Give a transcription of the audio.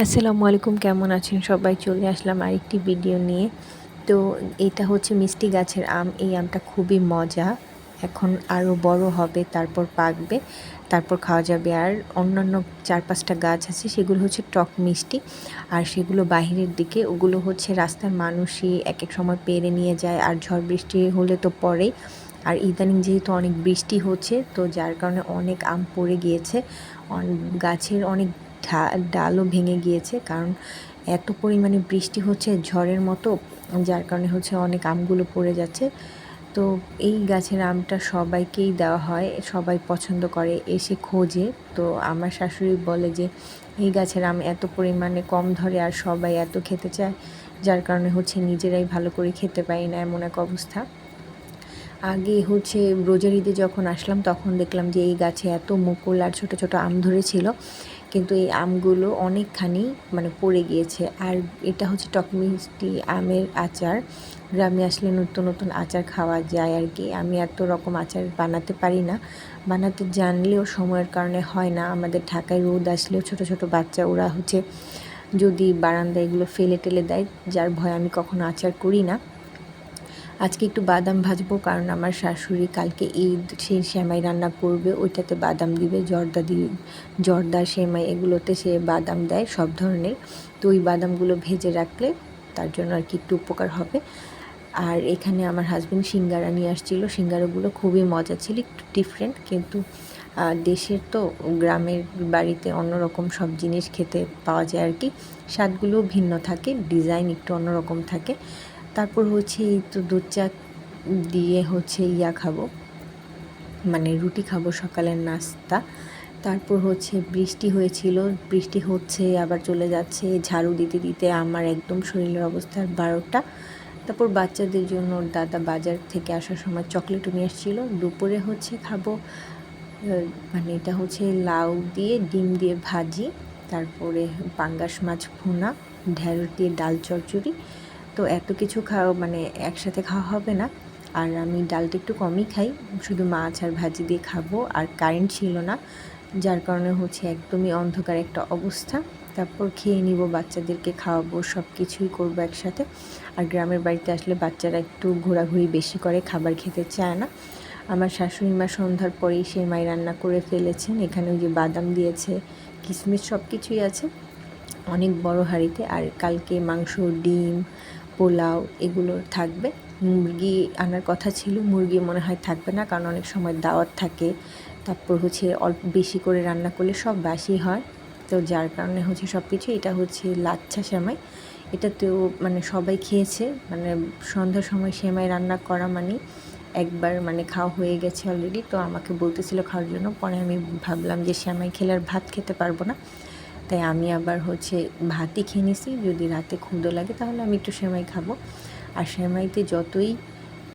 আসসালামু আলাইকুম, কেমন আছেন সবাই? চলে আসলাম আরেকটি ভিডিও নিয়ে। তো এটা হচ্ছে মিষ্টি গাছের আম। এই আমটা খুবই মজা। এখন আরও বড় হবে, তারপর পাকবে, তারপর খাওয়া যাবে। আর অন্যান্য ৪-৫টা গাছ আছে, সেগুলো হচ্ছে টক মিষ্টি। আর সেগুলো বাহিরের দিকে, ওগুলো হচ্ছে রাস্তার মানুষই এক সময় পেড়ে নিয়ে যায়। আর ঝড় বৃষ্টি হলে তো পড়েই। আর ইদানিং যেহেতু অনেক বৃষ্টি হচ্ছে, তো যার কারণে অনেক আম পড়ে গিয়েছে। গাছের অনেক ডালও ভেঙে গিয়েছে, কারণ এত পরিমাণে বৃষ্টি হচ্ছে ঝড়ের মতো, যার কারণে হচ্ছে অনেক আমগুলো পড়ে যাচ্ছে। তো এই গাছের আমটা সবাইকেই দেওয়া হয়, সবাই পছন্দ করে, এসে খোঁজে। তো আমার শাশুড়ি বলে যে এই গাছের আম এত পরিমাণে কম ধরে আর সবাই এত খেতে চায়, যার কারণে হচ্ছে নিজেরাই ভালো করে খেতে পারি না, এমন এক অবস্থা। আগে হচ্ছে রোজার ঈদে যখন আসলাম, তখন দেখলাম যে এই গাছে এত মুকুল আর ছোট ছোট আম ধরেছিল, কিন্তু এই আমগুলো অনেকখানি পড়ে গিয়েছে। আর এটা হচ্ছে টক মিষ্টি আমের আচার। গ্রামে আসলে নতুন নতুন আচার খাওয়া যায় আর কি। আমি এত রকম আচার বানাতে পারি না, বানাতে জানলেও সময়ের কারণে হয় না। আমাদের ঢাকায় রোদ আসলেও ছোট ছোট বাচ্চা, ওরা হচ্ছে যদি বারান্দায় এগুলো ফেলে টেলে দেয়, যার ভয় আমি কখনো আচার করি না। আজকে একটু বাদাম ভাজবো, কারণ আমার শাশুড়ি কালকে ঈদ, সেই সেমাই রান্না করবে, ওইটাতে বাদাম দিবে, জর্দা সেমাই এগুলোতে সে বাদাম দেয় সব ধরনের। তো ওই বাদামগুলো ভেজে রাখলে তার জন্য আর কি একটু উপকার হবে। আর এখানে আমার হাজবেন্ড সিঙ্গারা নিয়ে আসছিল। সিঙ্গারাগুলো খুবই মজা ছিল, একটু ডিফারেন্ট, কিন্তু দেশের তো, গ্রামের বাড়িতে অন্যরকম সব জিনিস খেতে পাওয়া যায় আর কি। স্বাদগুলোও ভিন্ন থাকে, ডিজাইন একটু অন্যরকম থাকে। তারপর হচ্ছে এই তো দুধ চা দিয়ে হচ্ছে খাবো, রুটি খাবো, সকালের নাস্তা। তারপর হচ্ছে বৃষ্টি হয়েছিল, বৃষ্টি হচ্ছে আবার চলে যাচ্ছে, ঝাড়ু দিতে দিতে আমার একদম শরীরের অবস্থা 12টা। তারপর বাচ্চাদের জন্য দাদা বাজার থেকে আসার সময় চকলেটও নিয়ে আসছিলো। দুপুরে হচ্ছে খাবো, এটা হচ্ছে লাউ দিয়ে ডিম দিয়ে ভাজি, তারপরে পাঙ্গাস মাছ ভুনা, ঢেঁড়স দিয়ে ডাল চচ্চড়ি। তো এত কিছু একসাথে খাওয়া হবে না। আর আমি ডালটা একটু কমই খাই, শুধু মাছ আর ভাজি দিয়ে খাবো। আর কারেন্ট ছিল না, যার কারণে হচ্ছে একদমই অন্ধকার একটা অবস্থা। তারপর খেয়ে নিব, বাচ্চাদেরকে খাওয়াবো, সব কিছুই করবো একসাথে। আর গ্রামের বাড়িতে আসলে বাচ্চারা একটু ঘোরাঘুরি বেশি করে, খাবার খেতে চায় না। আমার শাশুড়ি মা সন্ধ্যার পরেই সেমাই রান্না করে ফেলেছেন। এখানে ওই যে বাদাম দিয়েছে, কিশমিশ, সব কিছুই আছে অনেক বড় হাঁড়িতে। আর কালকে মাংস, ডিম, পোলাও এগুলো থাকবে। মুরগি আনার কথা ছিল, মুরগি মনে হয় থাকবে না, কারণ অনেক সময় দাওয়াত থাকে। তারপর হচ্ছে অল্প বেশি করে রান্না করলে সব বাসি হয়, তো যার কারণে হচ্ছে সব কিছু। এটা হচ্ছে লাচ্ছা সেমাই, এটাতেও সবাই খেয়েছে, সন্ধ্যার সময় সেমাই রান্না করা একবার খাওয়া হয়ে গেছে অলরেডি। তো আমাকে বলতেছিল খাওয়ার জন্য, পরে আমি ভাবলাম যে সেমাই খেলে আর ভাত খেতে পারবো না, তাই আমি আবার হচ্ছে ভাতই খেয়ে নিছি। যদি রাতে ক্ষুধা লাগে তাহলে আমি একটু সেমাই খাবো। আর সেমাইতে যতই